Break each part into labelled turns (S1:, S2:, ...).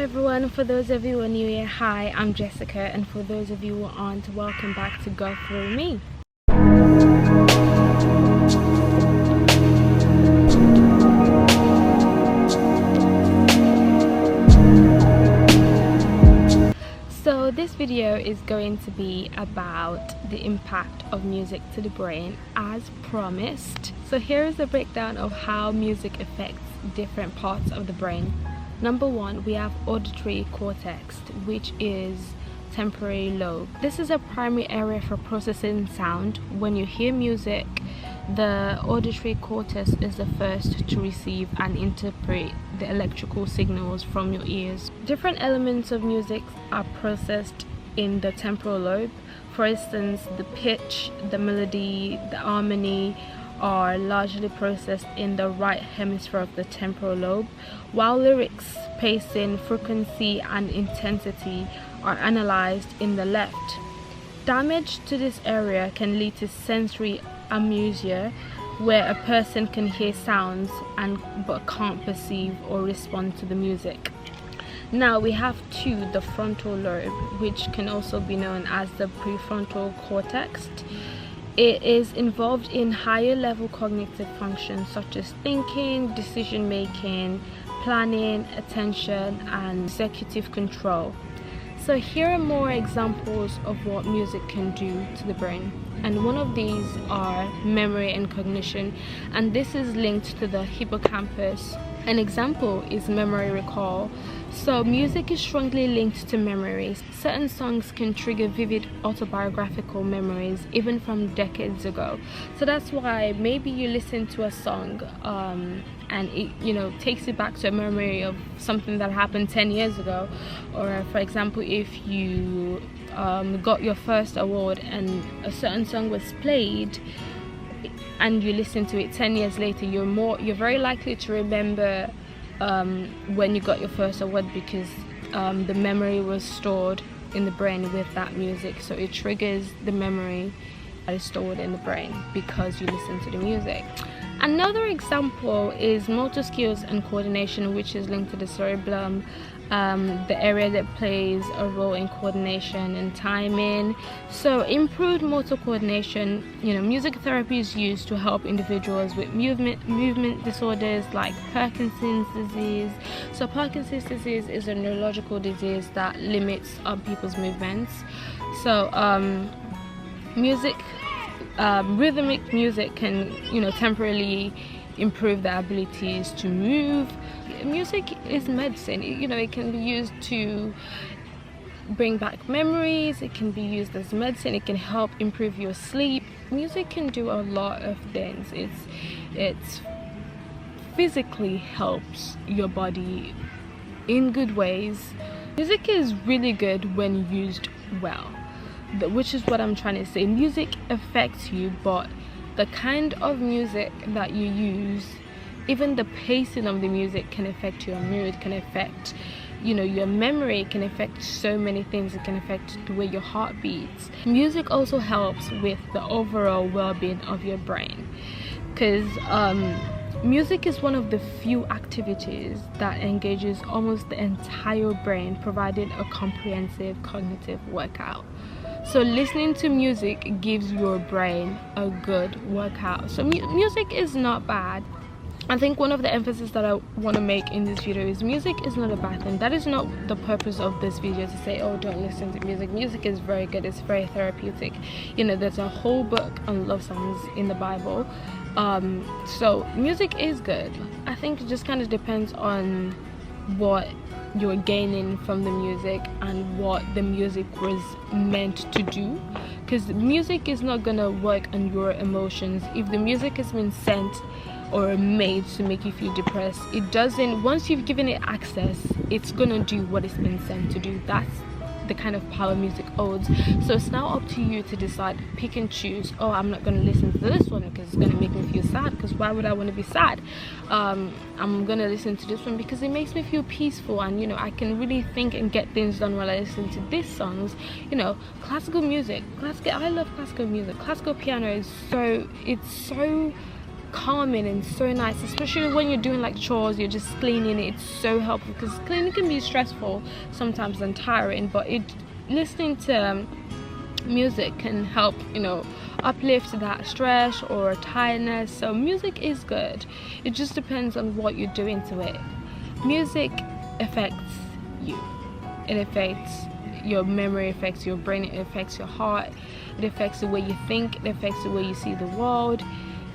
S1: everyone. For those of you who are new here, hi, I'm Jessica, and for those of you who aren't, welcome back to Go Through Me. So this video is going to be about the impact of music to the brain as promised. So here is a breakdown of how music affects different parts of the brain. Number one, we have auditory cortex, which is temporal lobe. This is a primary area for processing sound. When you hear music, the auditory cortex is the first to receive and interpret the electrical signals from your ears. Different elements of music are processed in the temporal lobe. For instance, the pitch, the melody, the harmony are largely processed in the right hemisphere of the temporal lobe, while lyrics, pacing, frequency and intensity are analyzed in the left. Damage to this area can lead to sensory amnesia, where a person can hear sounds but can't perceive or respond to the music. Now we have the frontal lobe, which can also be known as the prefrontal cortex. It is involved in higher level cognitive functions such as thinking, decision making, planning, attention and executive control. So here are more examples of what music can do to the brain, and one of these are memory and cognition, and this is linked to the hippocampus. An example is memory recall. So music is strongly linked to memories. Certain songs can trigger vivid autobiographical memories even from decades ago. So that's why maybe you listen to a song and it takes you back to a memory of something that happened 10 years ago. Or for example, if you got your first award and a certain song was played and you listen to it 10 years later, you're very likely to remember when you got your first award, because the memory was stored in the brain with that music. So it triggers the memory that is stored in the brain because you listen to the music. Another example is motor skills and coordination, which is linked to the cerebellum, the area that plays a role in coordination and timing. So improved motor coordination, music therapy is used to help individuals with movement disorders like Parkinson's disease. So Parkinson's disease is a neurological disease that limits people's movements. So rhythmic music can temporarily improve their abilities to move. Music is medicine. It can be used to bring back memories, it can be used as medicine, it can help improve your sleep. Music can do a lot of things. It's physically helps your body in good ways. Music is really good when used well, which is what I'm trying to say. Music affects you, but the kind of music that you use, even the pacing of the music can affect your mood, can affect your memory, can affect so many things. It can affect the way your heart beats. Music also helps with the overall well-being of your brain, because music is one of the few activities that engages almost the entire brain, providing a comprehensive cognitive workout. So listening to music gives your brain a good workout. So music is not bad. I think one of the emphasis that I want to make in this video is music is not a bad thing. That is not the purpose of this video, to say, oh, don't listen to music. Music is very good. It's very therapeutic. There's a whole book on love songs in the Bible. So music is good. I think it just kind of depends on what you're gaining from the music and what the music was meant to do, because music is not gonna work on your emotions. If the music has been sent or made to make you feel depressed, it doesn't. Once you've given it access, it's gonna do what it's been sent to do. That's the kind of power music holds. So it's now up to you to decide, pick and choose. Oh, I'm not going to listen to this one because it's going to make me feel sad, because why would I want to be sad? I'm going to listen to this one because it makes me feel peaceful, and I can really think and get things done while I listen to these songs. Classical music, I love classical music. Classical piano is so calming and so nice, especially when you're doing like chores, you're just cleaning. It's so helpful because cleaning can be stressful sometimes and tiring, but listening to music can help, you know, uplift that stress or tiredness. So music is good. It just depends on what you're doing to it. Music affects you. It affects your memory, affects your brain, it affects your heart, it affects the way you think, it affects the way you see the world.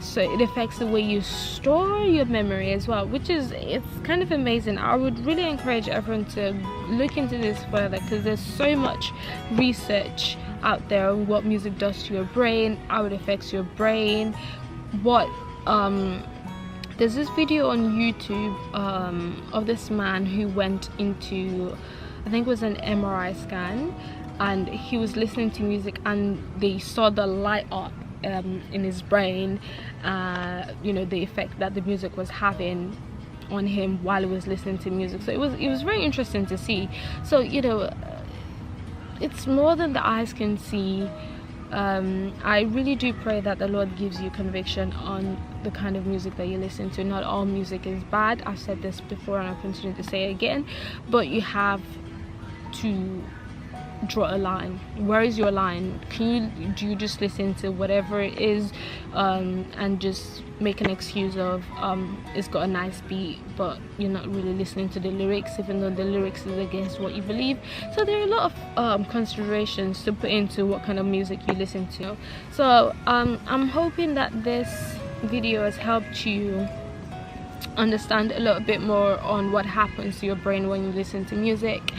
S1: So it affects the way you store your memory as well, which is, it's kind of amazing. I would really encourage everyone to look into this further, because there's so much research out there on what music does to your brain, how it affects your brain. There's this video on YouTube of this man who went into, I think it was an MRI scan, and he was listening to music and they saw the light up in his brain, you know, the effect that the music was having on him while he was listening to music. So it was very interesting to see. So, you know, it's more than the eyes can see. I really do pray that the Lord gives you conviction on the kind of music that you listen to. Not all music is bad. I've said this before and I'll continue to say it again, but you have to draw a line. Where is your line? Do you just listen to whatever it is and just make an excuse of it's got a nice beat, but you're not really listening to the lyrics, even though the lyrics is against what you believe? So there are a lot of considerations to put into what kind of music you listen to. So I'm hoping that this video has helped you understand a little bit more on what happens to your brain when you listen to music.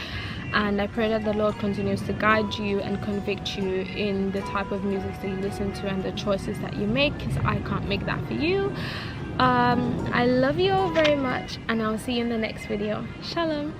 S1: And I pray that the Lord continues to guide you and convict you in the type of music that you listen to and the choices that you make, because I can't make that for you. I love you all very much, and I'll see you in the next video. Shalom.